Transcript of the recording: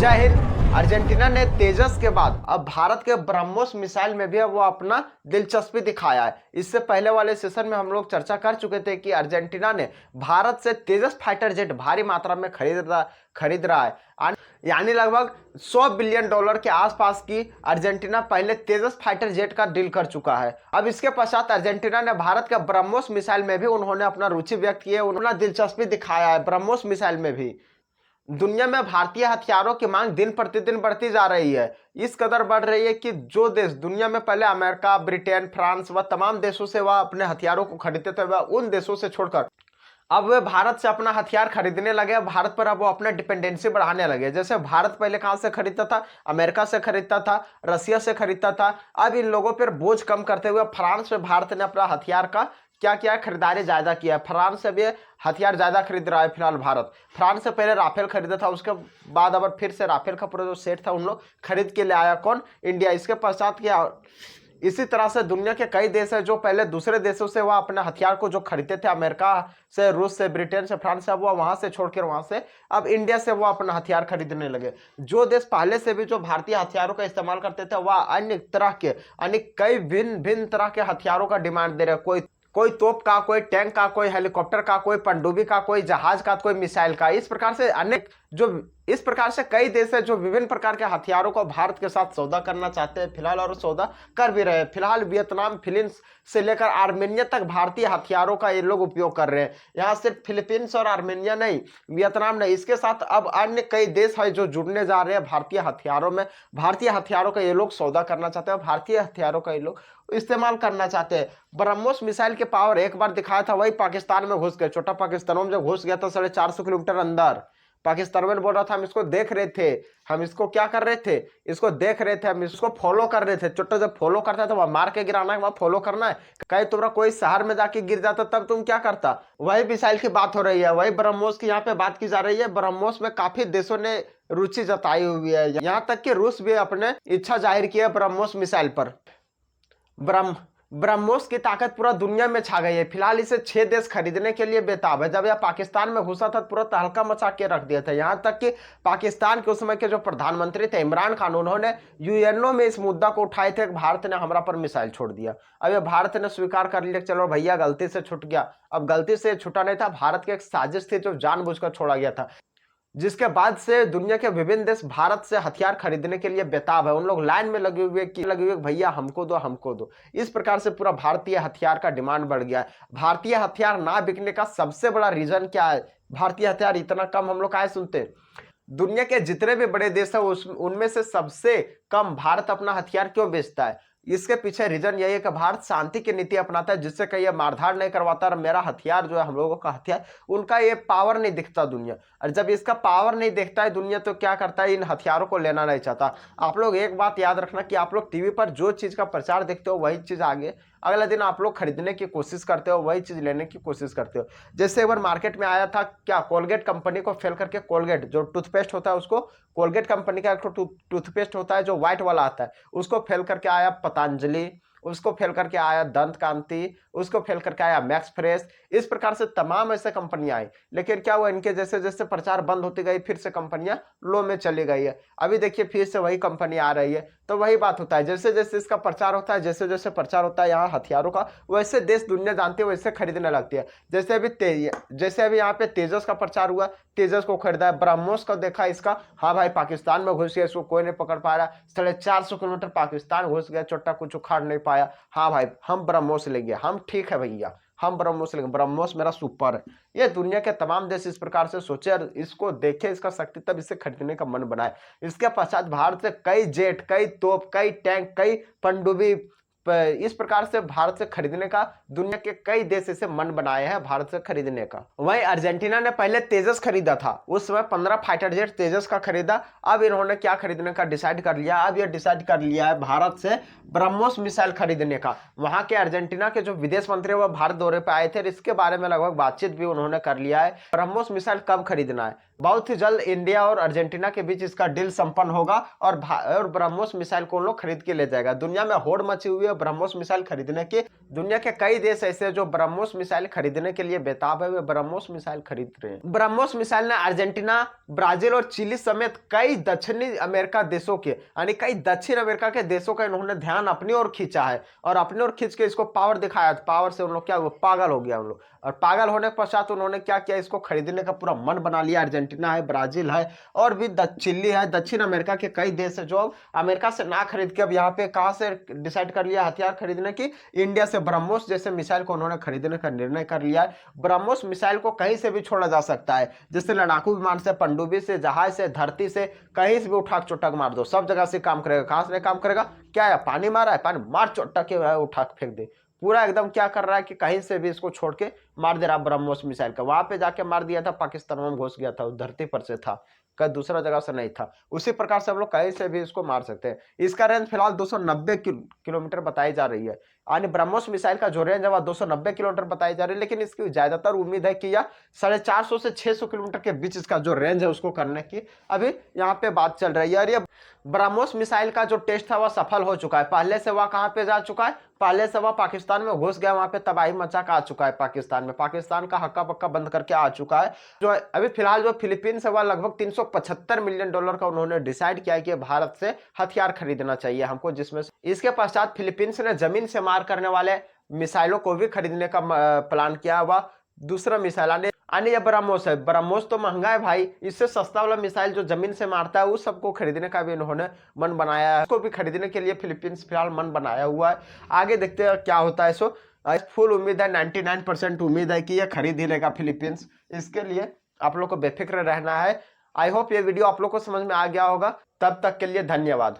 जय हिंद। अर्जेंटीना ने तेजस के बाद अब भारत के ब्रह्मोस मिसाइल में भी वो अपना दिलचस्पी दिखाया है। इससे पहले वाले सेशन में हम लोग चर्चा कर चुके थे कि अर्जेंटीना ने भारत से तेजस फाइटर जेट भारी मात्रा में खरीद रहा है। यानी लगभग $100 बिलियन के आसपास की अर्जेंटीना पहले तेजस फाइटर जेट का डील कर चुका है। अब इसके पश्चात अर्जेंटीना ने भारत के ब्रह्मोस मिसाइल में भी उन्होंने अपना रुचि व्यक्त की है, उन्होंने दिलचस्पी दिखाया है ब्रह्मोस मिसाइल में भी। दुनिया में भारतीय हथियारों की मांग दिन प्रतिदिन बढ़ती जा रही है। इस कदर बढ़ रही है कि जो देश दुनिया में पहले अमेरिका, ब्रिटेन, फ्रांस व तमाम देशों से वह अपने हथियारों को खरीदते थे, वह उन देशों से छोड़कर अब वे भारत से अपना हथियार खरीदने लगे। भारत पर अब वो अपना डिपेंडेंसी बढ़ाने लगे। जैसे भारत पहले कहां से खरीदता था? अमेरिका से खरीदता था, रसिया से खरीदता था। अब इन लोगों पर बोझ कम करते हुए फ्रांस में भारत ने अपना हथियार का क्या किया, खरीदारी ज्यादा किया है। फ्रांस से भी हथियार ज्यादा खरीद रहा है फिलहाल भारत। फ्रांस से पहले राफेल खरीदा था, उसके बाद अब फिर से राफेल का पूरा जो सेट था उन लोग खरीद के ले आया। कौन? इंडिया। इसके पश्चात क्या, इसी तरह से दुनिया के कई देश है जो पहले दूसरे देशों से वह अपने हथियार को जो खरीदते थे, अमेरिका से, रूस से, ब्रिटेन से, फ्रांस से, वो वहां से छोड़कर वहां से अब इंडिया से वो अपना हथियार खरीदने लगे। जो देश पहले से भी जो भारतीय हथियारों का इस्तेमाल करते थे वह अन्य तरह के कई भिन्न भिन्न तरह के हथियारों का डिमांड दे रहे। कोई तोप का, कोई टैंक का, कोई हेलीकॉप्टर का, कोई पनडुब्बी का, कोई जहाज का, कोई मिसाइल का। इस प्रकार से अनेक इस प्रकार से कई देश है जो विभिन्न प्रकार के हथियारों को भारत के साथ सौदा करना चाहते हैं फिलहाल, और सौदा कर भी रहे हैं। फिलहाल वियतनाम, फिलीपींस से लेकर आर्मेनिया तक भारतीय हथियारों का ये लोग उपयोग कर रहे हैं। यहाँ सिर्फ फिलीपींस और आर्मेनिया नहीं, वियतनाम नहीं, इसके साथ अब अन्य कई देश है जो जुड़ने जा रहे हैं भारतीय हथियारों में। भारतीय हथियारों का ये लोग सौदा करना चाहते हैं, भारतीय हथियारों का ये लोग इस्तेमाल करना चाहते हैं। ब्रह्मोस मिसाइल के पावर एक बार दिखाया था, वही पाकिस्तान में घुस गए। छोटा पाकिस्तान में जब घुस गया था 450 किलोमीटर अंदर, पाकिस्तान में बोल रहा था हम इसको देख रहे थे, हम इसको क्या कर रहे थे, इसको देख रहे थे, हम इसको फॉलो कर रहे थे। छोटा जब फॉलो करता है तो वह मार के गिराना है, वह फॉलो करना है। कहीं तुम्हारा कोई शहर में जाके गिर जाता तब तुम क्या करता? वही मिसाइल की बात हो रही है, वही ब्रह्मोस की यहाँ पे बात की जा रही है। ब्रह्मोस में काफी देशों ने रुचि जताई हुई है, यहाँ तक कि रूस भी अपने इच्छा जाहिर की है ब्रह्मोस मिसाइल पर। ब्रह्मोस की ताकत पूरा दुनिया में छा गई है। फिलहाल इसे 6 देश खरीदने के लिए बेताब है। जब यह पाकिस्तान में घुसा था पूरा तहलका मचा के रख दिया था। यहां तक कि पाकिस्तान के उस समय के जो प्रधानमंत्री थे इमरान खान, उन्होंने यूएनओ में इस मुद्दा को उठाए थे कि भारत ने हमारा पर मिसाइल छोड़ दिया। अब यह भारत ने स्वीकार कर लिया, चलो भैया गलती से छूट गया। अब गलती से छूटा नहीं था, भारत की एक साजिश थी जो जानबूझकर छोड़ा गया था, जिसके बाद से दुनिया के विभिन्न देश भारत से हथियार खरीदने के लिए बेताब है। उन लोग लाइन में लगे हुए भैया हमको दो, हमको दो। इस प्रकार से पूरा भारतीय हथियार का डिमांड बढ़ गया है। भारतीय हथियार ना बिकने का सबसे बड़ा रीजन क्या है? भारतीय हथियार इतना कम हम लोग काहे सुनते हैं? दुनिया के जितने भी बड़े देश है उनमें से सबसे कम भारत अपना हथियार क्यों बेचता है? इसके पीछे रीजन यही है कि भारत शांति की नीति अपनाता है, जिससे कहीं ये मारधाड़ नहीं करवाता। और मेरा हथियार जो है, हम लोगों का हथियार, उनका ये पावर नहीं दिखता दुनिया। और जब इसका पावर नहीं दिखता है दुनिया तो क्या करता है? इन हथियारों को लेना नहीं चाहता। आप लोग एक बात याद रखना कि आप लोग टीवी पर जो चीज का प्रचार देखते हो वही चीज आगे अगला दिन आप लोग खरीदने की कोशिश करते हो, वही चीज लेने की कोशिश करते हो। जैसे एक बार मार्केट में आया था क्या, कोलगेट कंपनी को फेल करके, कोलगेट जो टूथपेस्ट होता है उसको, कोलगेट कंपनी का एक टूथपेस्ट होता है जो व्हाइट वाला आता है, उसको फेल करके आया पतंजलि, उसको फेल करके आया दंत कांति, उसको फेल करके आया मैक्स फ्रेश। इस प्रकार से तमाम ऐसे कंपनियां आई, लेकिन क्या हुआ, इनके जैसे जैसे प्रचार बंद होती गई फिर से कंपनियां लो में चली गई है। अभी देखिए फिर से वही कंपनी आ रही है। तो वही बात होता है, जैसे जैसे इसका प्रचार होता है, जैसे जैसे प्रचार होता है यहाँ हथियारों का, वैसे देश दुनिया जानती है, वैसे खरीदने लगती है। जैसे अभी यहाँ पे तेजस का प्रचार हुआ, तेजस को खरीदा है। ब्रह्मोस का देखा इसका, हाँ भाई पाकिस्तान में घुस गया, इसको कोई नहीं पकड़ पा रहा। 450 किलोमीटर पाकिस्तान घुस गया, छोटा कुछ उखाड़ नहीं पाया। हाँ भाई हम ब्रह्मोस लेंगे, हम ठीक है भैया, हम ब्रह्मोस लेंगे, ब्रह्मोस मेरा सुपर है। ये दुनिया के तमाम देश इस प्रकार से सोचे और इसको देखे, इसका शक्ति, तब इसे खरीदने का मन बनाए। इसके पश्चात भारत से कई जेट, कई तोप, कई टैंक, कई पनडुब्बी, इस प्रकार से भारत से खरीदने का दुनिया के कई देश इसे मन बनाए हैं भारत से खरीदने का। वहीं अर्जेंटीना ने पहले तेजस खरीदा था, उस समय 15 फाइटर जेट तेजस का खरीदा। अब इन्होंने क्या खरीदने का डिसाइड कर लिया? अब ये डिसाइड कर लिया है भारत से ब्रह्मोस मिसाइल खरीदने का। वहां के अर्जेंटीना के जो विदेश मंत्री वह भारत दौरे पर आए थे, इसके बारे में लगभग बातचीत भी उन्होंने कर लिया है। ब्रह्मोस मिसाइल कब खरीदना है बहुत ही जल्द इंडिया और अर्जेंटीना के बीच इसका डील संपन्न होगा और ब्रह्मोस मिसाइल को उन लोग खरीद के ले जाएगा। दुनिया में होड़ मची हुई है ब्रह्मोस मिसाइल खरीदने की। दुनिया के कई देश ऐसे जो ब्रह्मोस मिसाइल खरीदने के लिए बेताब है, वे ब्रह्मोस मिसाइल खरीद रहे हैं। ब्रह्मोस मिसाइल ने अर्जेंटीना, ब्राजील और चिली समेत कई दक्षिणी अमेरिका देशों के यानी कई दक्षिण अमेरिका के देशों का इन्होंने ध्यान अपनी ओर खींचा है और अपनी ओर खींच के इसको पावर दिखाया। पावर से उन लोग क्या हुआ, पागल हो गया उन लोग। और पागल होने के पश्चात उन्होंने क्या किया, इसको खरीदने का पूरा मन बना लिया। अर्जेंटीना है, ब्राजील है और भी चिली है, दक्षिण अमेरिका के कई देश है जो अब अमेरिका से ना खरीद के अब यहाँ पे कहां से डिसाइड कर लिया हथियार खरीदने की, इंडिया से ब्रह्मोस जैसे मिसाइल को उन्होंने खरीदने का निर्णय कर लिया है। ब्रह्मोस मिसाइल को कहीं से भी छोड़ा जा सकता है, जैसे लड़ाकू विमान से, पनडुब्बी से, जहाज से, धरती से, कहीं से भी उठा चोटक मार दो, सब जगह से काम करेगा। कहां से काम करेगा, क्या है, पानी मारा है, पानी मार चोटक के उठा फेंक दे, पूरा एकदम क्या कर रहा है कि कहीं से भी इसको छोड़ के मार दे रहा ब्रह्मोस मिसाइल का। वहां पे जाके मार दिया था, पाकिस्तान में घुस गया था, उस धरती पर से था, कहीं दूसरा जगह से नहीं था। उसी प्रकार से हम लोग कहीं से भी इसको मार सकते हैं। इसका रेंज फिलहाल 290 किलोमीटर बताई जा रही है, यानी ब्रह्मोस मिसाइल का जो रेंज है वह 290 किलोमीटर बताई जा रही है, लेकिन इसकी ज्यादातर उम्मीद है कि यह 450 से 600 किलोमीटर के बीच इसका जो रेंज है उसको करने की अभी यहाँ पे बात चल रही है। और ये ब्रह्मोस मिसाइल का जो टेस्ट था वह सफल हो चुका है। पहले से वह कहां पे जा चुका है, पहले से वह पाकिस्तान में घुस गया, वहां पे तबाही मचा के आ चुका है पाकिस्तान में, पाकिस्तान का हक्का पक्का बंद करके आ चुका है। जो अभी फिलहाल जो फिलीपींस है वह लगभग 375 मिलियन डॉलर का उन्होंने डिसाइड किया है कि भारत से हथियार खरीदना चाहिए हमको, जिसमें इसके पश्चात फिलीपींस ने जमीन से मार करने वाले मिसाइलों को भी खरीदने का प्लान किया। वह दूसरा मिसाइल आने, ब्रह्मोस है, ब्रह्मोस तो महंगा है भाई, इससे सस्ता वाला मिसाइल जो जमीन से मारता है उस सबको खरीदने का भी इन्होंने मन बनाया है। उसको भी खरीदने के लिए फिलीपींस फिलहाल मन बनाया हुआ है। आगे देखते हैं क्या होता है। सो फुल उम्मीद है, 99% उम्मीद है कि यह खरीद ही लेगा फिलीपींस। इसके लिए आप लोग को बेफिक्र रहना है। आई होप ये वीडियो आप लोग को समझ में आ गया होगा। तब तक के लिए धन्यवाद।